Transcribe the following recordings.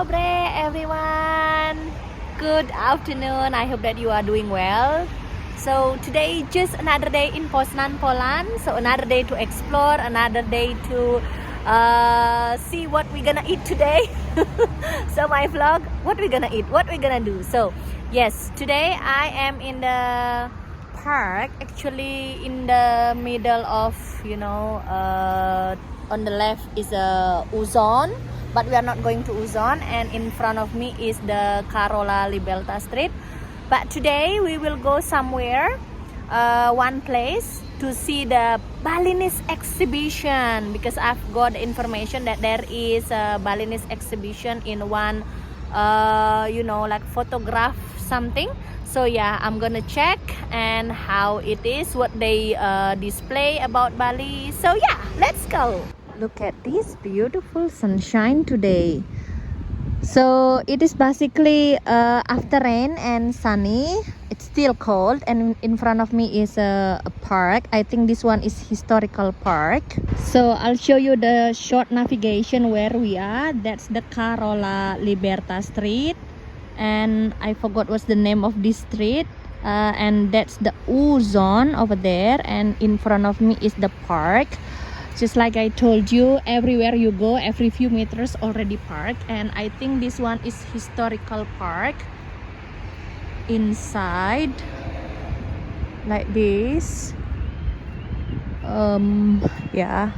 Sore everyone. Good afternoon. I hope that you are doing well. So today just another day in Poznan, Poland. So another day to explore, another day to see what we're gonna eat today. So my vlog, what we're gonna eat, what we're gonna do. So yes, today I am in the park, actually in the middle of, on the left is Uzon, but we are not going to Uzon, and in front of me is the Karola Libelta Street. But today we will go somewhere, one place to see the Balinese exhibition, because I've got information that there is a Balinese exhibition in one, like photograph something. So yeah, I'm gonna check and how it is, what they display about Bali. So yeah, let's go. Look at this beautiful sunshine today. So it is basically after rain and sunny. It's still cold, and in front of me is a park. I think this one is historical park. So I'll show you the short navigation where we are. That's the Karola Liberta Street, and I forgot what's the name of this street. And that's the Uzon over there, and in front of me is the park. Just like I told you, everywhere you go, every few meters already park. And I think this one is historical park. Inside, like this. Yeah.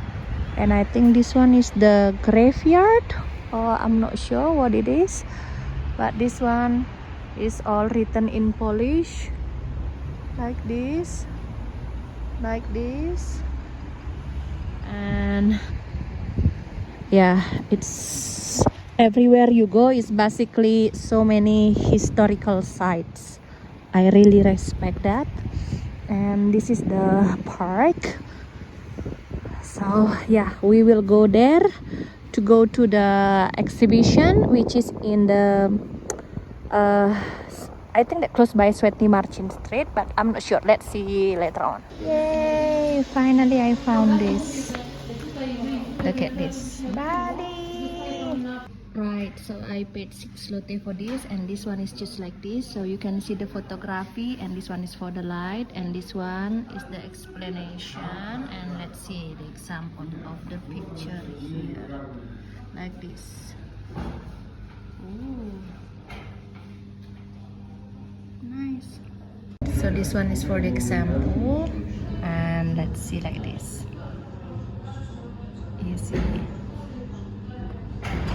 And I think this one is the graveyard. Oh, I'm not sure what it is. But this one is all written in Polish. Like this. Like this. And yeah, it's everywhere you go is basically so many historical sites. I really respect that. And this is the park. So yeah, we will go there to go to the exhibition, which is in the I think that close by Sweaty Marcin Street, but I'm not sure. Let's see later on. Yay! Finally, I found this. Look at this. Bali! Right, so I paid 6 lotte for this, and this one is just like this. So you can see the photography, and this one is for the light, and this one is the explanation. And let's see the example of the picture here. Like this. Ooh. Nice. So this one is for the example, and let's see like this. You see,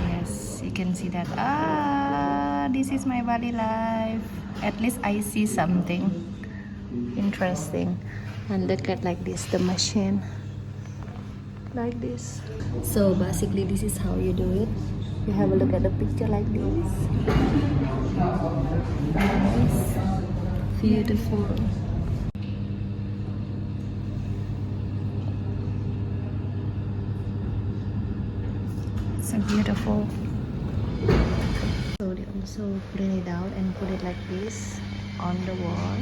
yes, you can see that. This is my Bali life. At least I see something interesting. And look at like this, the machine, like this. So basically this is how you do it. You have a look at the picture like this. Nice. Beautiful. So beautiful. So they also print it out and put it like this on the wall.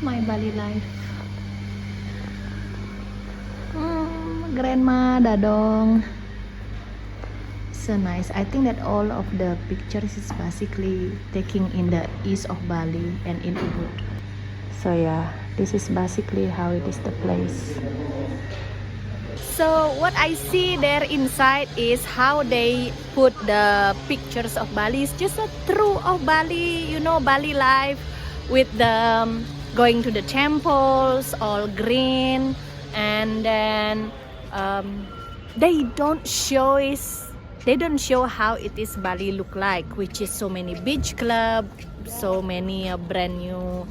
My Bali life. Grandma Dadong. So nice. I think that all of the pictures is basically taking in the east of Bali and in Ubud. So yeah, this is basically how it is the place. So what I see there inside is how they put the pictures of Bali. It's just a true of Bali, Bali life with the going to the temples, all green, and then they don't show how it is Bali look like, which is so many beach club, so many brand new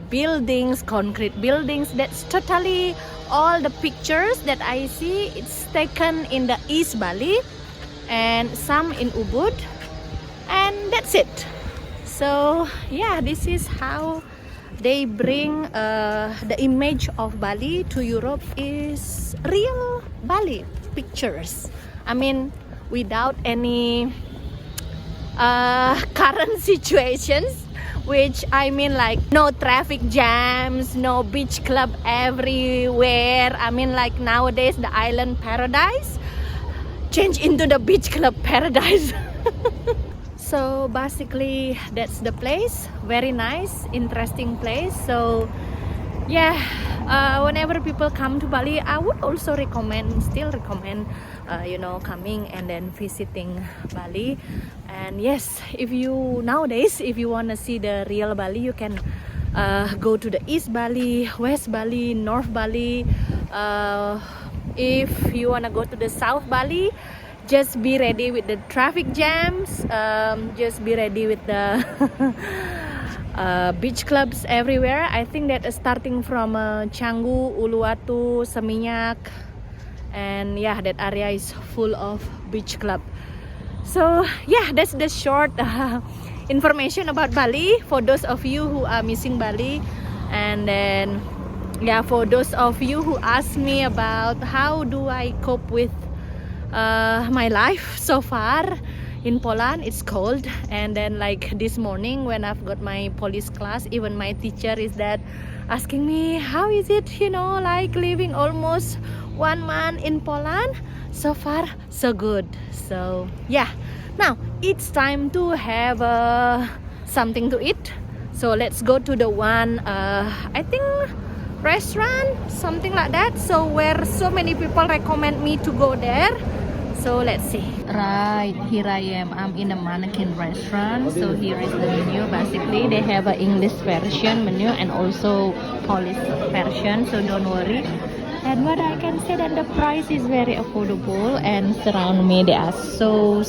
buildings, concrete buildings. That's totally all the pictures that I see. It's taken in the East Bali and some in Ubud, and that's it. So yeah, this is how they bring the image of Bali to Europe, is real Bali pictures. I mean, without any current situations, which I mean like no traffic jams, no beach club everywhere. I mean like nowadays the island paradise change into the beach club paradise. So basically that's the place. Very nice, interesting place. So yeah, whenever people come to Bali, I would also still recommend coming and then visiting Bali. And yes, if you nowadays if you want to see the real Bali, you can go to the East Bali, West Bali, North Bali. If you want to go to the South Bali, just be ready with the traffic jams, just be ready with the beach clubs everywhere. I think that starting from Canggu, Uluwatu, Seminyak, and yeah, that area is full of beach club. So yeah, that's the short information about Bali for those of you who are missing Bali. And then yeah, for those of you who ask me about how do I cope with my life so far in Poland, it's cold. And then like this morning when I've got my police class, even my teacher is that asking me how is it, like living almost 1 month in Poland. So far so good. So yeah, now it's time to have something to eat. So let's go to the one I think restaurant, something like that, so where so many people recommend me to go there. So let's see. Right, here I am. I'm in a mannequin restaurant. So here is the menu. Basically they have an English version menu and also Polish version, so don't worry. And what I can say that the price is very affordable, and surround me they are so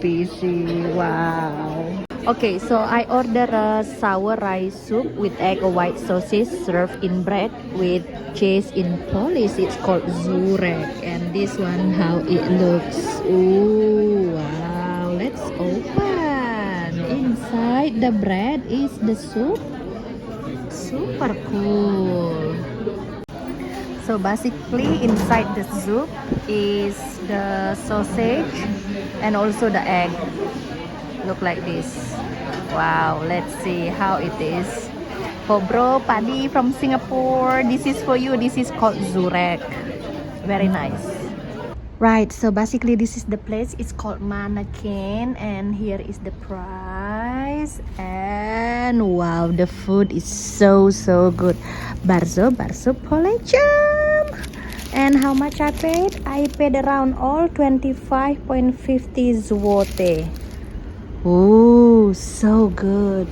busy. Wow. Okay, so I order a sour rice soup with egg or white sausage served in bread with cheese. In Polish it's called żurek, and this one how it looks. Ooh, wow, let's open. Inside the bread is the soup. Super cool. So basically inside the soup is the sausage and also the egg. Look like this. Wow, let's see how it is. For bro Paddy from Singapore, this is for you. This is called żurek. Very nice. Right, so basically this is the place. It's called Mannequin, and here is the price. And wow, the food is so good. Bardzo polecam. And how much I paid? I paid around all 25.50 zloty. Oh, so good.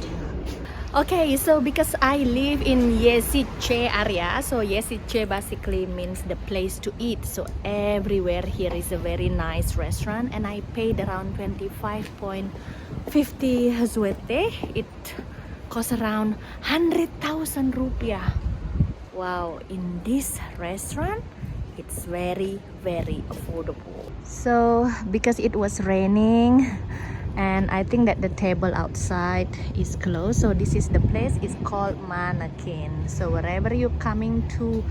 Okay, so because I live in Yesice area, so Yesice basically means the place to eat. So everywhere here is a very nice restaurant, and I paid around 25.50 zloty. It costs around 100,000 rupiah. Wow, in this restaurant it's very affordable. So because it was raining, and I think that the table outside is closed, so this is the place. It's called Mannequin. So wherever you're coming to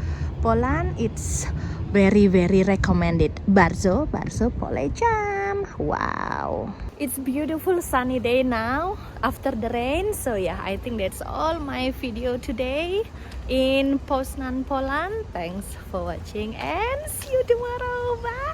Poland, it's very recommended. Bardzo polecam. Wow, it's beautiful sunny day now after the rain. So yeah, I think that's all my video today in Poznan, Poland. Thanks for watching and see you tomorrow. Bye.